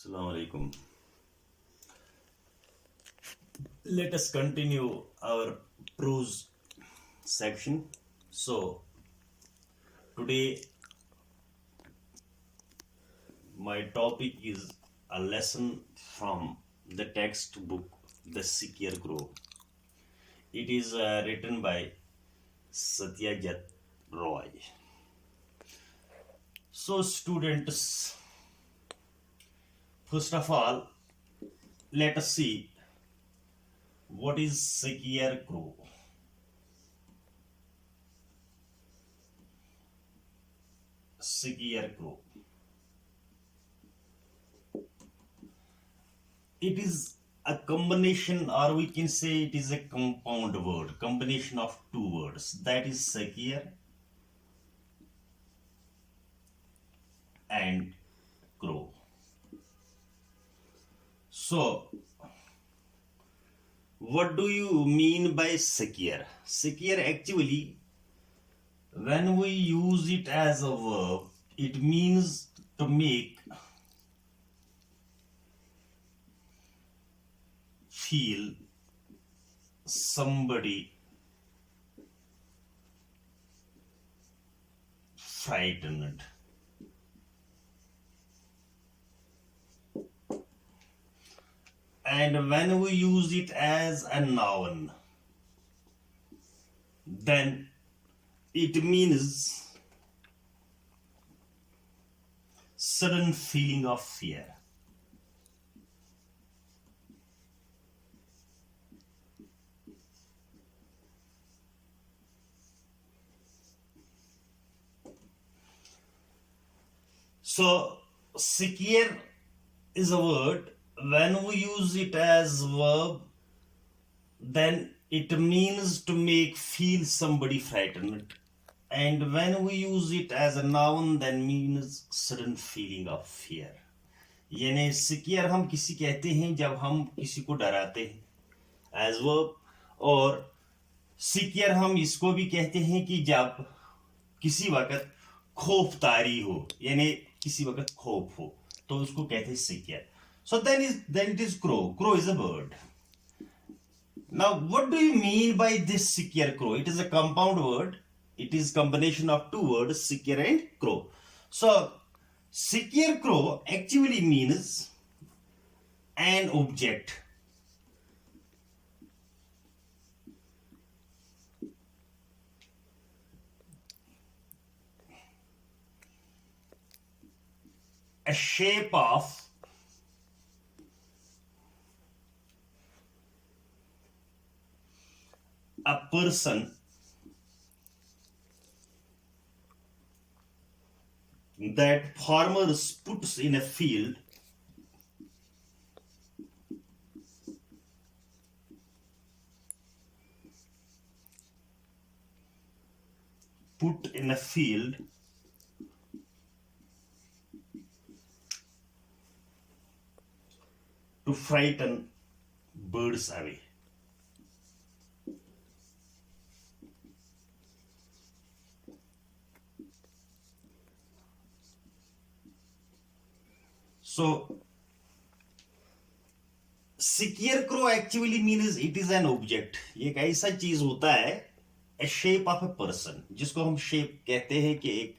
Assalamu alaikum. Let us continue our prose section. So, today my topic is a lesson from the textbook The Scarecrow. It is written by Satyajit Roy. So, students, first of all, let us see what is Scarecrow. Scarecrow. It is a combination, or we can say it is a compound word, combination of two words, that is secure and crow. So, what do you mean by secure? Secure, actually, when we use it as a verb, it means to make feel somebody frightened. And when we use it as a noun, then it means sudden feeling of fear. So, secure is a word. When we use it as verb, then it means to make feel somebody frightened. And when we use it as a noun, then means sudden feeling of fear. यानी सिकियर हम किसी कहते हैं जब हम किसी को डराते हैं एज वर्ब, और सिकियर हम इसको भी कहते हैं कि जब किसी वक्त खौफ तारी हो, यानी किसी वक्त खौफ हो, तो उसको कहते हैं सिकियर. So then it is crow. Crow is a bird. Now, what do you mean by this scarecrow? It is a compound word. It is combination of two words, secure and crow. So, scarecrow actually means an object. A shape of a person that farmers puts in a field to frighten birds away. So, scarecrow actually means it is an object. ये एक ऐसा चीज होता है, a shape of a person, जिसको हम shape कहते हैं कि एक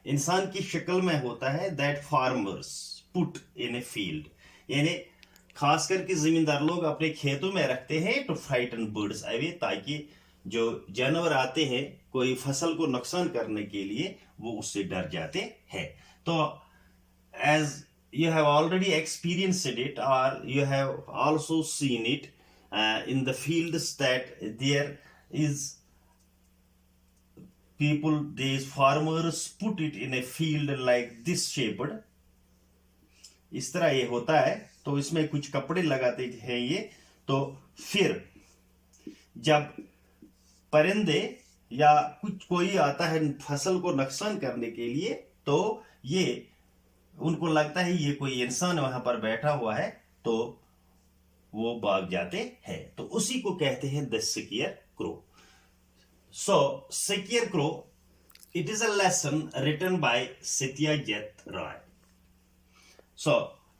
इंसान की शक्ल में होता है, that farmers put in a field, यानी खास करके जिम्मेदार लोग अपने खेतों में रखते हैं to frighten birds away, ताकि जो जानवर आते हैं कोई फसल को नुकसान करने के लिए वो उससे डर जाते हैं. तो as you have already experienced it, or you have also seen it in the fields, that there is people, these farmers put it in a field like this shaped. इस तरह ये होता है, तो इसमें कुछ कपड़े लगाते हैं ये. तो फिर जब परिंदे या कुछ कोई आता है फसल को नुकसान करने के लिए, तो ये उनको लगता है ये कोई इंसान वहां पर बैठा हुआ है, तो वो भाग जाते हैं. तो उसी को कहते हैं the secure crow. So secure crow, it is a lesson written by Satyajit Ray. So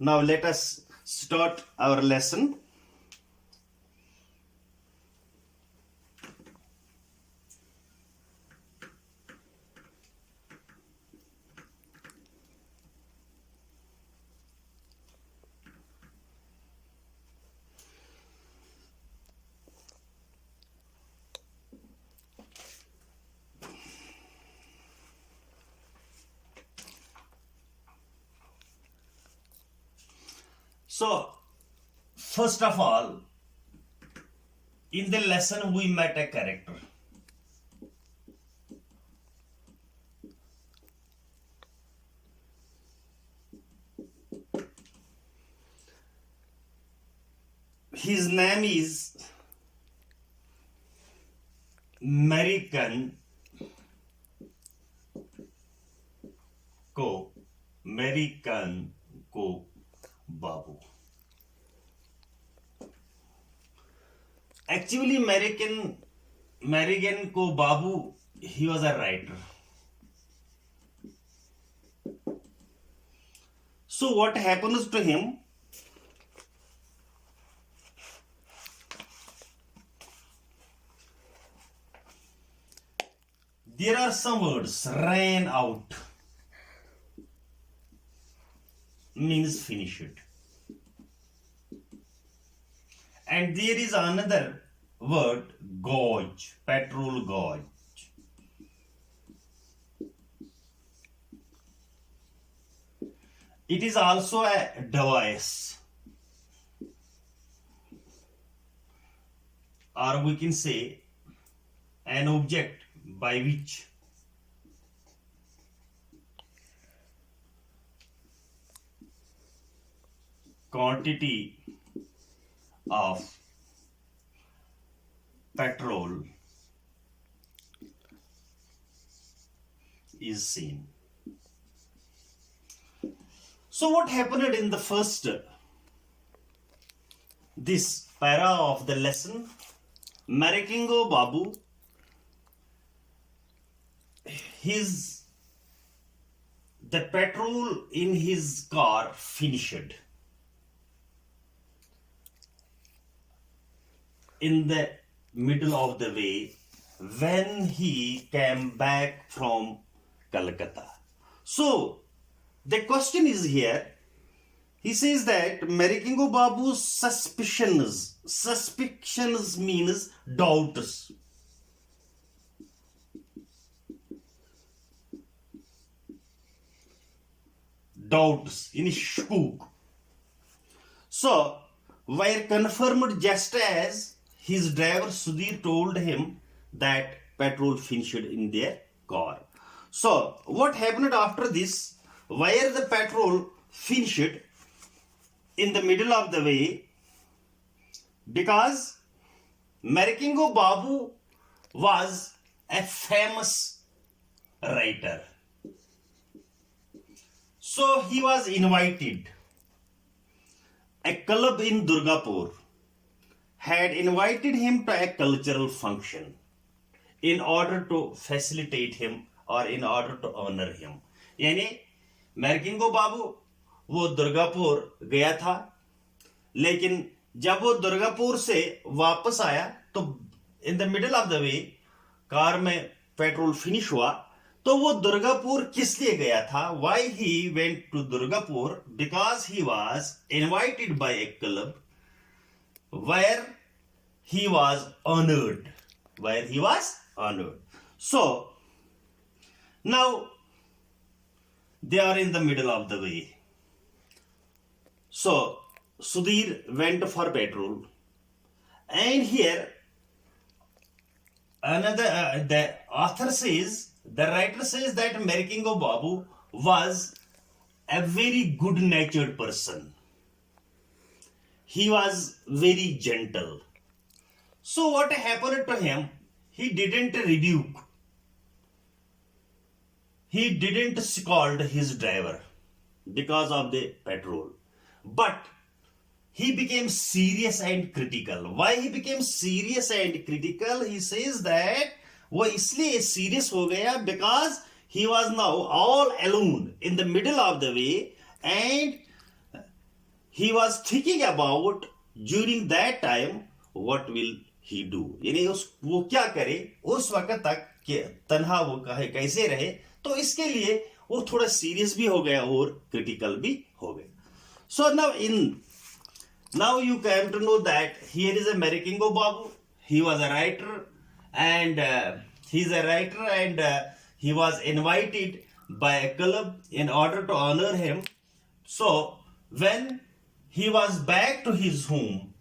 Now let us start our lesson. So, first of all, in the lesson we met a character. His name is American को बाबू. Actually, American को बाबू, he was a writer. So what happens to him? There are some words. Ran out means finished. And there is another word, gauge, petrol gauge. It is also a device, or we can say an object by which quantity of petrol is seen. So what happened in the first this para of the lesson? Marikingo Babu, the petrol in his car finished. In the middle of the way when he came back from Calcutta. So the question is here, he says that Marikingo Babu's suspicions means doubts. Doubts in shkook. So were confirmed just as his driver Sudhir told him that petrol finished in their car. So what happened after this? Where the petrol finished in the middle of the way? Because Marikingo Babu was a famous writer. So he was invited. A club in Durgapur had invited him to a cultural function in order to facilitate him or in order to honor him. यानी मैरकिंगो बाबू वो दुर्गापुर गया था, लेकिन जब वो दुर्गापुर से वापस आया तो in the middle of the way car में पेट्रोल फिनिश हुआ. तो वो दुर्गापुर किस लिए गया था? Why he went to Durgapur? Because he was invited by a club where he was honored. So now they are in the middle of the way. So Sudhir went for petrol, and here another the writer says that Marikingo Babu was a very good natured person. He was very gentle. So what happened to him? He didn't rebuke. He didn't scold his driver because of the petrol. But he became serious and critical. Why he became serious and critical? He says that वो इसलिए serious हो गया because he was now all alone in the middle of the way, and he was thinking about during that time what will he do, यानी उस वो क्या करे उस वक्त तक कि तन्हा वो कहे कैसे रहे, तो इसके लिए वो थोड़ा सीरियस भी हो गया और क्रिटिकल भी हो गया. So now you came to know that here is a Marikingo Babu. He was a writer, and he was invited by a club in order to honor him. So when he was back to his home,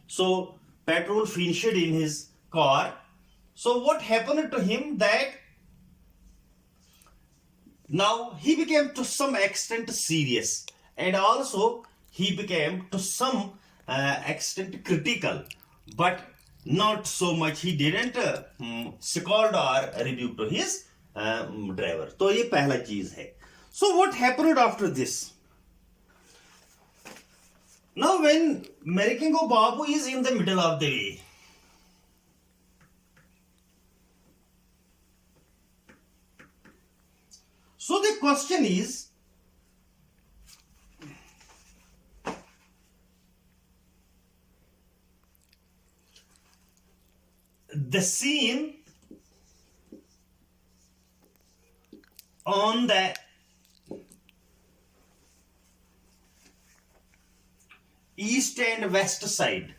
so petrol finished in his car. So what happened to him that now he became to some extent serious, and also he became to some extent critical, but not so much. He didn't scold or rebuke to his driver. तो ये पहला चीज है. So what happened after this? Now when Marikingo Babu is in the middle of the way, so the question is, the scene on the east and west side,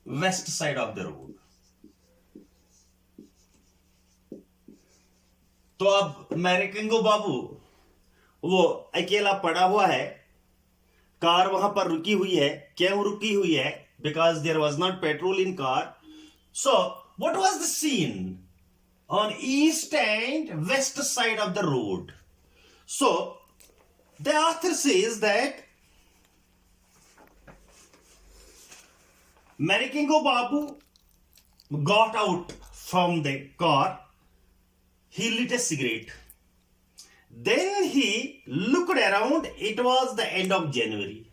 west side of the road. तो अब मैरिकिंगो बाबू वो अकेला पड़ा हुआ है, car वहां पर रुकी हुई है. क्यों रुकी हुई है? Because there was not petrol in car. So what was the scene on east and west side of the road? So the author says that Marikingo Babu got out from the car, he lit a cigarette, then he looked around. It was the end of January,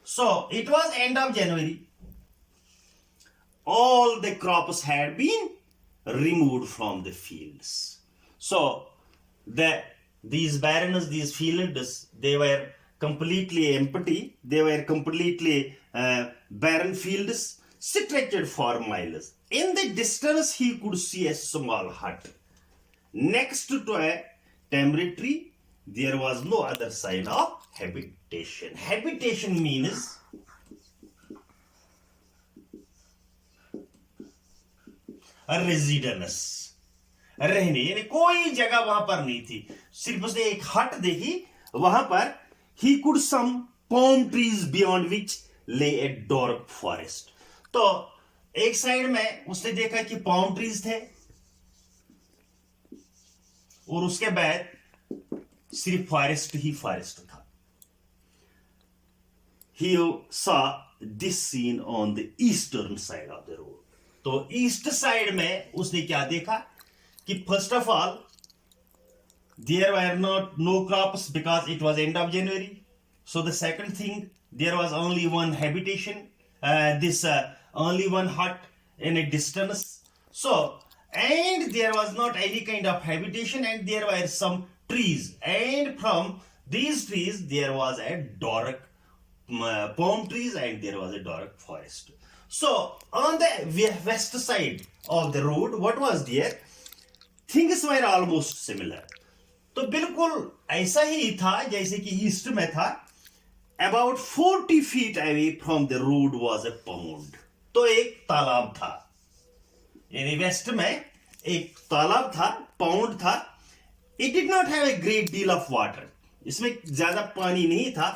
so it was end of January. All the crops had been removed from the fields. So these barrens, these fields, they were completely empty. They were completely barren fields stretched for miles. In the distance he could see a small hut next to a tamarind tree. There was no other sign of habitation. Habitation means residence, रहने, यानी कोई जगह वहां पर नहीं थी, सिर्फ उसने एक हट देखी. वहां पर he could some palm trees beyond which lay a dark forest. तो एक साइड में उसने देखा कि palm trees थे और उसके बाद सिर्फ फॉरेस्ट ही फॉरेस्ट था. He saw this scene on the eastern side of the road. तो ईस्ट साइड में उसने क्या देखा कि first of all there were not no crops because it was end of January. So the second thing, there was only one habitation, this only one hut in a distance. So and there was not any kind of habitation, and there were some trees, and from these trees there was a dark palm trees, and there was a dark forest. So on the west side of the road, what was there? Things were almost similar. तो बिल्कुल ऐसा ही था जैसे कि east में था. About 40 feet away from the road was a pond. तो एक तालाब था, यानी वेस्ट में एक तालाब था, पाउंड था. It did not have a great deal of water. इसमें ज्यादा पानी नहीं था.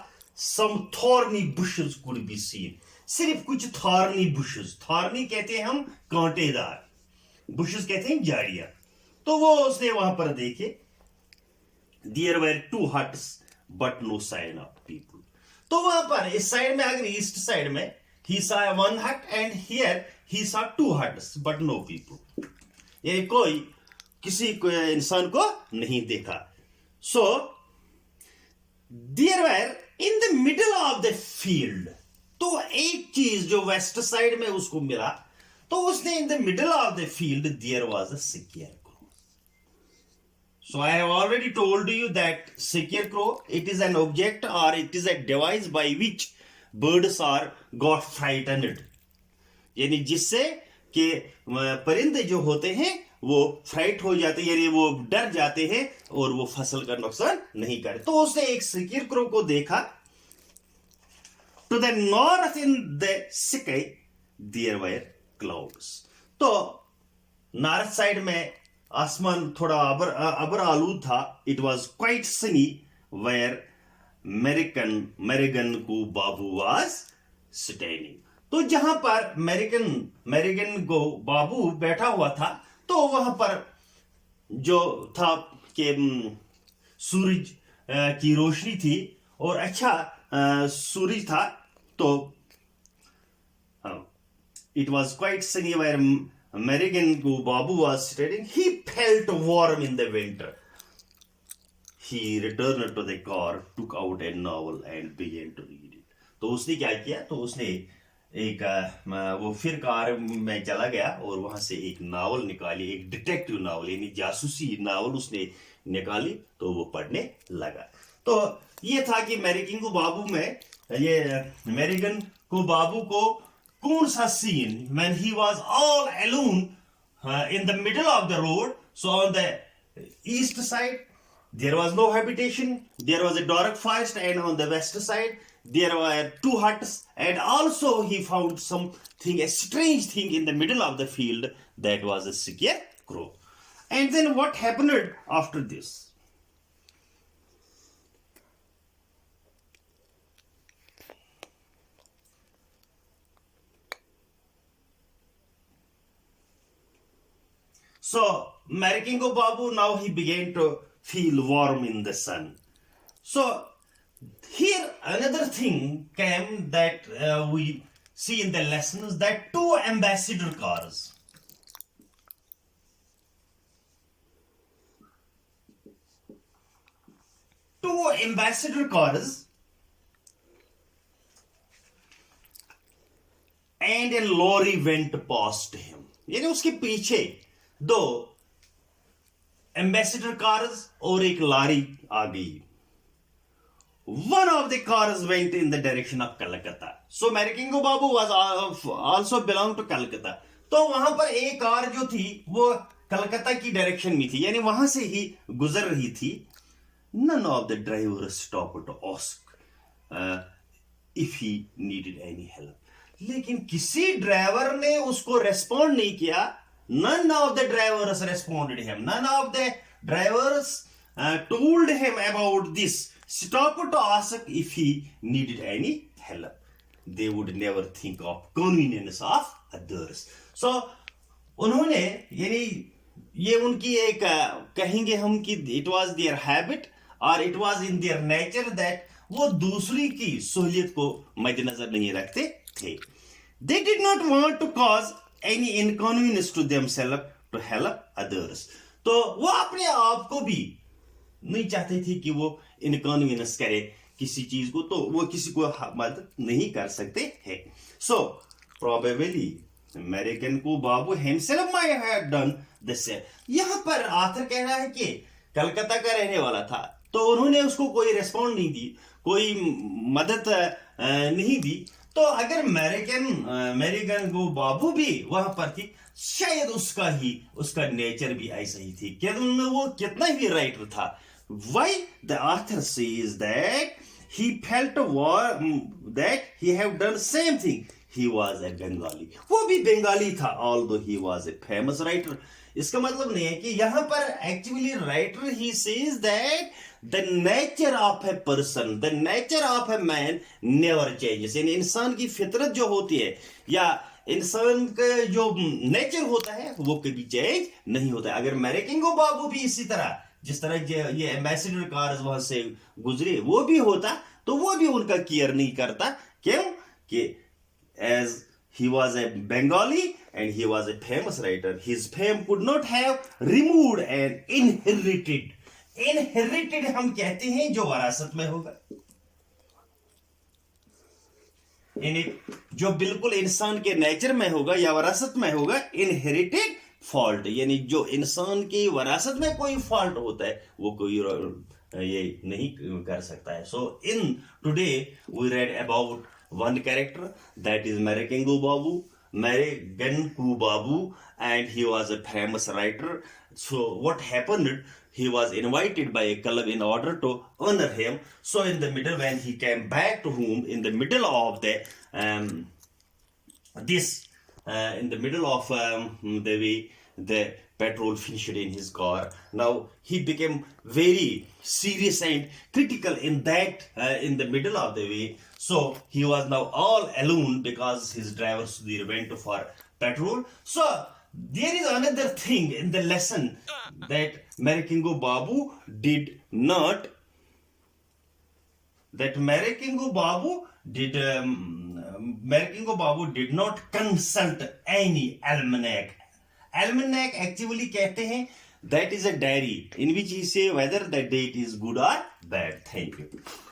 Some thorny bushes could be seen. सिर्फ कुछ थॉर्नी बुशेस, थॉर्नी कहते हैं हम कांटेदार, बुशेस कहते हैं झाड़ियां. तो वो उसने वहां पर देखे. There were 2 huts but no sign of people. तो वहां पर इस साइड में, अगर ईस्ट साइड में, ही saw 1 hut and here he saw 2 huts but no people. ये कोई किसी को इंसान को नहीं देखा. So there were in the middle of the field. तो एक चीज जो वेस्ट साइड में उसको मिला, तो उसने in the middle of the field there was a scarecrow. So I have already told you that scarecrow, it is an object or it is a device by which birds are got frightened. यानी जिससे कि परिंदे जो होते हैं वो freight हो जाते हैं, यानी वो डर जाते हैं और वो फसल का नुकसान नहीं करे. तो उसने एक scarecrow को देखा. To the north in the sky there were clouds. तो नॉर्थ साइड में आसमान थोड़ा अबर आलूद था. It was quite sunny where मेरिगन को बाबू वाज स्टैंडिंग. तो जहां पर मेरिगन को बाबू बैठा हुआ था, तो वहां पर जो था कि सूरज की रोशनी थी और अच्छा सूरज था. तो it was quite sunny where American Babu was stating he felt warm in the winter. He returned to the car, took out a novel and began to read it. तो उसने क्या किया, तो उसने एक वो फिर कार में चला गया और वहां से एक नावल निकाली, एक डिटेक्टिव नावल यानी जासूसी नावल उसने निकाली. तो वो पढ़ने लगा. तो ये था कि मेरिगन को बाबू में ये मेरिगन को बाबू को कौन सा scene when he was all alone in the middle of the road. So on the east side there was no habitation, there was a dark forest, and on the west side there were two huts, and also he found something, a strange thing in the middle of the field, that was a scarecrow. And then what happened after this? So Marikingo Babu, now he began to feel warm in the sun. So here another thing came that we see in the lessons, that two ambassador cars. Two ambassador cars and a lorry went past him. यानी उसके पीछे दो ambassador cars और एक लारी आ गई. One of the cars went in the direction of Calcutta. So Marikingo Babu was also belonged to Calcutta. तो वहां पर एक कार जो थी वो कलकत्ता की डायरेक्शन में थी, यानी वहां से ही गुजर रही थी. None of the drivers stopped to ask if he needed any help. लेकिन किसी ड्राइवर ने उसको रेस्पॉन्ड नहीं किया. None of the drivers responded him. None of the drivers told him about this. Stopped to ask if he needed any help. They would never think of convenience of others. So उन्होंने, यानी ये उनकी एक कहेंगे हम कि it was their habit or it was in their nature that वो दूसरी की सहूलियत को मद्देनजर नहीं रखते थे. They did not want to cause any inconvenience to themselves to help others. तो वो अपने आप को भी नहीं चाहते थे कि वो इनकॉन्वीनियंस करे किसी चीज को, तो वो किसी को मदद नहीं कर सकते हैं. So probably American को बाबू himself might have done the same. यहाँ पर आथर कह रहा है कि कलकत्ता का रहने वाला था, तो उन्होंने उसको कोई रेस्पॉन्ड नहीं दी, कोई मदद नहीं दी. तो अगर अमेरिकन को बाबू भी वहां पर थी, शायद उसका नेचर भी ऐसा ही थी कि वो कितना भी राइटर था. Why the author says that he felt that he have done same thing. He was a Bengali. वो भी बंगाली था, although he was a famous writer. इसका मतलब नहीं है कि यहाँ पर actually writer he says that the nature of a person, the nature of a man never changes. यानी इंसान की फितरत जो होती है या इंसान का जो नेचर होता है वो कभी चेंज नहीं होता. अगर मैरिकिंगो बाबू भी इसी तरह, जिस तरह ये एम्बेसडर कार्स वहां से गुजरे, वो भी होता, तो वो भी उनका केयर नहीं करता. क्यों कि as he was a Bengali and he was a famous writer, his fame could not have removed and inherited. हम कहते हैं जो वरासत में होगा, जो बिल्कुल इंसान के नेचर में होगा या वरासत में होगा, इनहेरिटेड फॉल्ट, यानी जो इंसान की वरासत में कोई फॉल्ट होता है वो कोई ये नहीं कर सकता है. So in today we read about one character, that is Merekengu Babu, Meregenku Babu, and he was a famous writer. So what happened? He was invited by a club in order to honor him. So in the middle, when he came back to home, in the middle of the this in the middle of the way, the petrol finished in his car. Now he became very serious and critical in that in the middle of the way. So he was now all alone because his driver Sudhir went for petrol. So there is another thing in the lesson that Merekengu Babu did not, that Merekengu Babu did not consult any almanac. Almanac actually कहते हैं that is a diary in which he say whether the date is good or bad. Thank you.